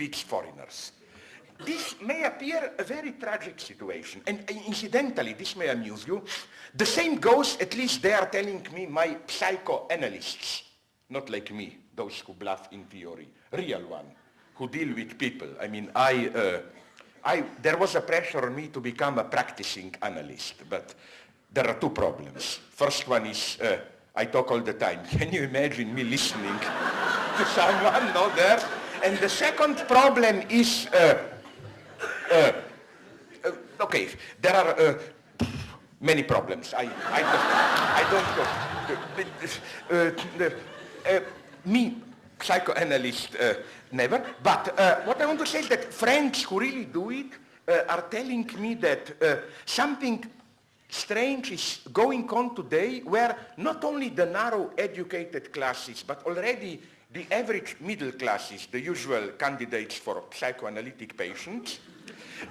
beats foreigners. This may appear a very tragic situation, and incidentally, this may amuse you. The same goes, at least they are telling me, my psychoanalysts, not like me, those who bluff in theory, real one, who deal with people. I mean, there was a pressure on me to become a practicing analyst, but there are two problems. First one is, I talk all the time. Can you imagine me listening to someone not there? And the second problem is, okay, there are many problems. I don't know. Me, psychoanalyst, never. But what I want to say is that friends who really do it are telling me that something strange is going on today where not only the narrow educated classes, but already the average middle classes, the usual candidates for psychoanalytic patients,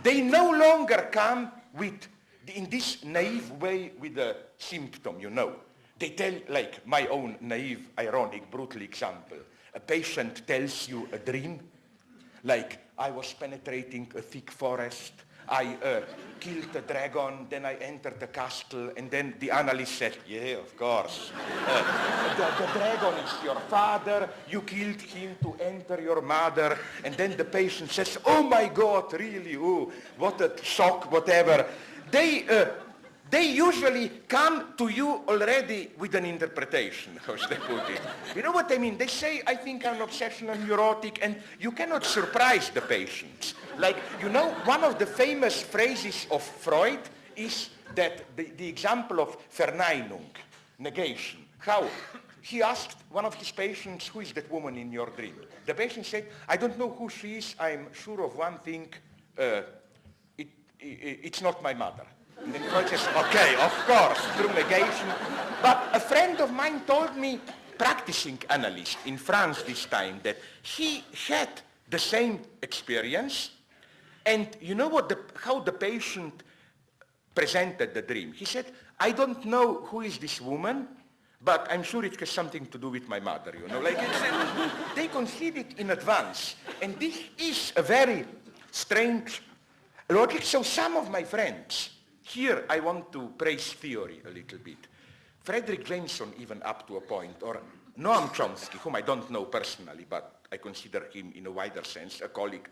they no longer come with, in this naive way, with a symptom, you know. They tell, like my own naive, ironic, brutal example. A patient tells you a dream, like I was penetrating a thick forest, I killed a dragon, then I entered the castle, and then the analyst said, yeah, of course. The dragon is your father, you killed him to enter your mother, and then the patient says, oh my God, really, oh, what a shock, whatever. They usually come to you already with an interpretation, how should I put it? You know what I mean? They say, I think I'm obsessional neurotic, and you cannot surprise the patients. Like, you know, one of the famous phrases of Freud is that the example of Verneinung, negation. How? He asked one of his patients, who is that woman in your dream? The patient said, I don't know who she is, I'm sure of one thing, it's not my mother. And then Freud says, okay, of course, through negation. But a friend of mine told me, practicing analyst in France this time, that he had the same experience. And you know what how the patient presented the dream? He said, I don't know who is this woman, but I'm sure it has something to do with my mother, you know. Like they conceive it in advance. And this is a very strange logic. So some of my friends, here I want to praise theory a little bit. Frederick Jameson even up to a point, or Noam Chomsky, whom I don't know personally, but I consider him in a wider sense a colleague.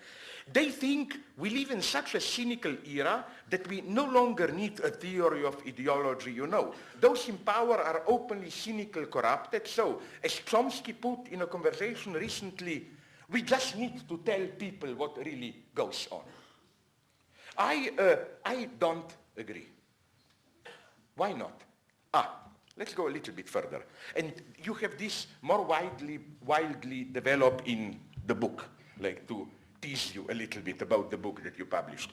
They think we live in such a cynical era that we no longer need a theory of ideology, you know. Those in power are openly cynical, corrupted. So, as Chomsky put in a conversation recently, we just need to tell people what really goes on. I don't agree. Why not? Let's go a little bit further. And you have this more widely developed in the book, like to tease you a little bit about the book that you published.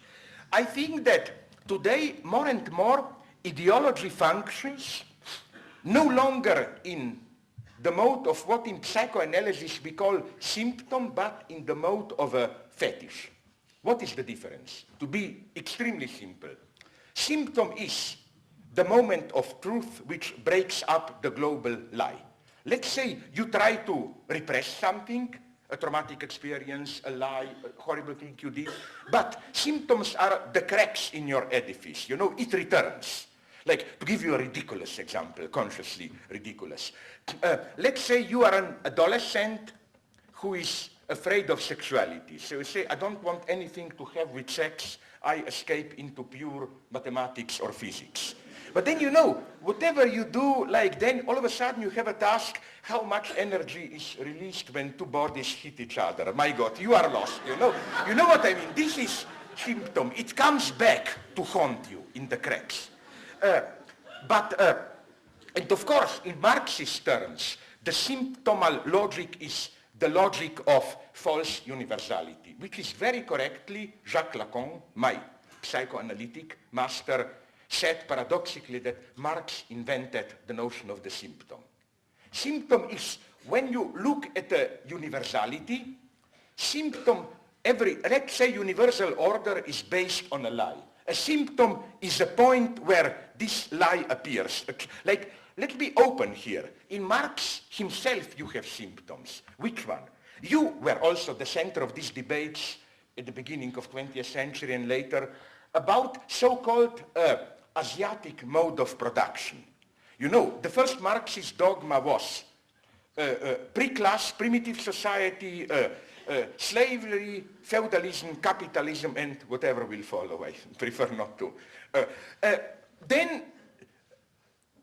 I think that today, more and more, ideology functions no longer in the mode of what in psychoanalysis we call symptom, but in the mode of a fetish. What is the difference? To be extremely simple. Symptom is the moment of truth which breaks up the global lie. Let's say you try to repress something, a traumatic experience, a lie, a horrible thing you did, but symptoms are the cracks in your edifice. You know, it returns. Like, to give you a ridiculous example, consciously ridiculous. Let's say you are an adolescent who is afraid of sexuality. So you say, I don't want anything to have with sex, I escape into pure mathematics or physics. But then you know, whatever you do, like then all of a sudden you have a task, how much energy is released when two bodies hit each other. My God, you are lost, you know. You know what I mean? This is symptom. It comes back to haunt you in the cracks. And of course, in Marxist terms, the symptomal logic is the logic of false universality, which is very correctly, Jacques Lacan, my psychoanalytic master, said paradoxically that Marx invented the notion of the symptom. Symptom is when you look at the universality, symptom, let's say universal order is based on a lie. A symptom is a point where this lie appears. Like, let's be open here. In Marx himself you have symptoms. Which one? You were also the center of these debates at the beginning of 20th century and later about so-called Asiatic mode of production. You know, the first Marxist dogma was pre-class, primitive society, slavery, feudalism, capitalism, and whatever will follow. I prefer not to. Then,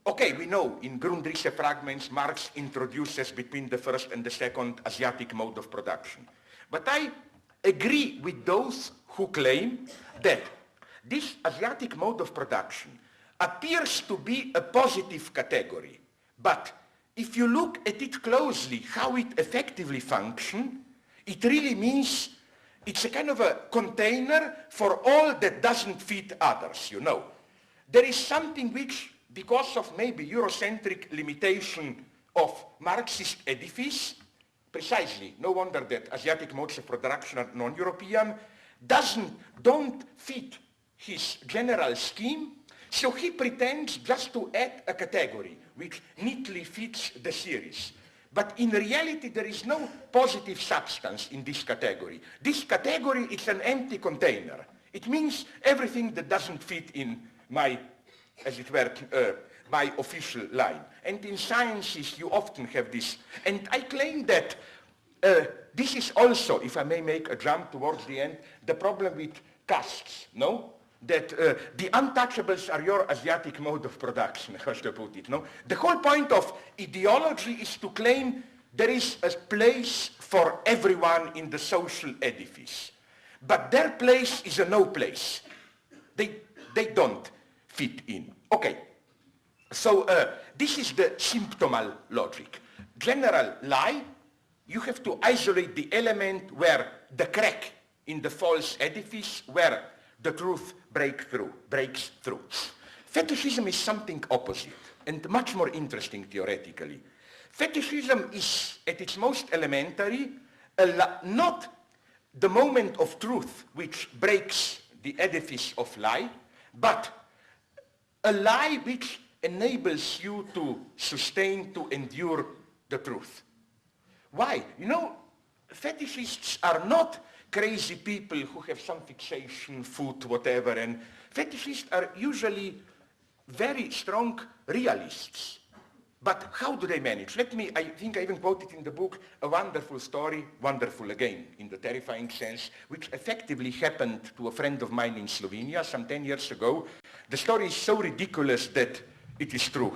okay, we know in Grundrisse fragments Marx introduces between the first and the second Asiatic mode of production. But I agree with those who claim that this Asiatic mode of production appears to be a positive category, but if you look at it closely, how it effectively functions, it really means it's a kind of a container for all that doesn't fit others, you know. There is something which, because of maybe Eurocentric limitation of Marxist edifice, precisely, no wonder that Asiatic modes of production are non-European, don't fit his general scheme, so he pretends just to add a category which neatly fits the series. But in reality, there is no positive substance in this category. This category is an empty container. It means everything that doesn't fit in my, as it were, my official line. And in sciences, you often have this. And I claim that this is also, if I may make a jump towards the end, the problem with castes, no? That the untouchables are your Asiatic mode of production, how should I put it, no? The whole point of ideology is to claim there is a place for everyone in the social edifice. But their place is a no place. They don't fit in. Okay, so this is the symptomal logic. General lie, you have to isolate the element where the crack in the false edifice, where the truth breaks through. Fetishism is something opposite and much more interesting theoretically. Fetishism is, at its most elementary, not the moment of truth which breaks the edifice of lie, but a lie which enables you to sustain, to endure the truth. Why? You know, fetishists are not crazy people who have some fixation, food, whatever, and fetishists are usually very strong realists. But how do they manage? I think I even quoted in the book a wonderful story, wonderful again, in the terrifying sense, which effectively happened to a friend of mine in Slovenia some 10 years ago. The story is so ridiculous that it is true.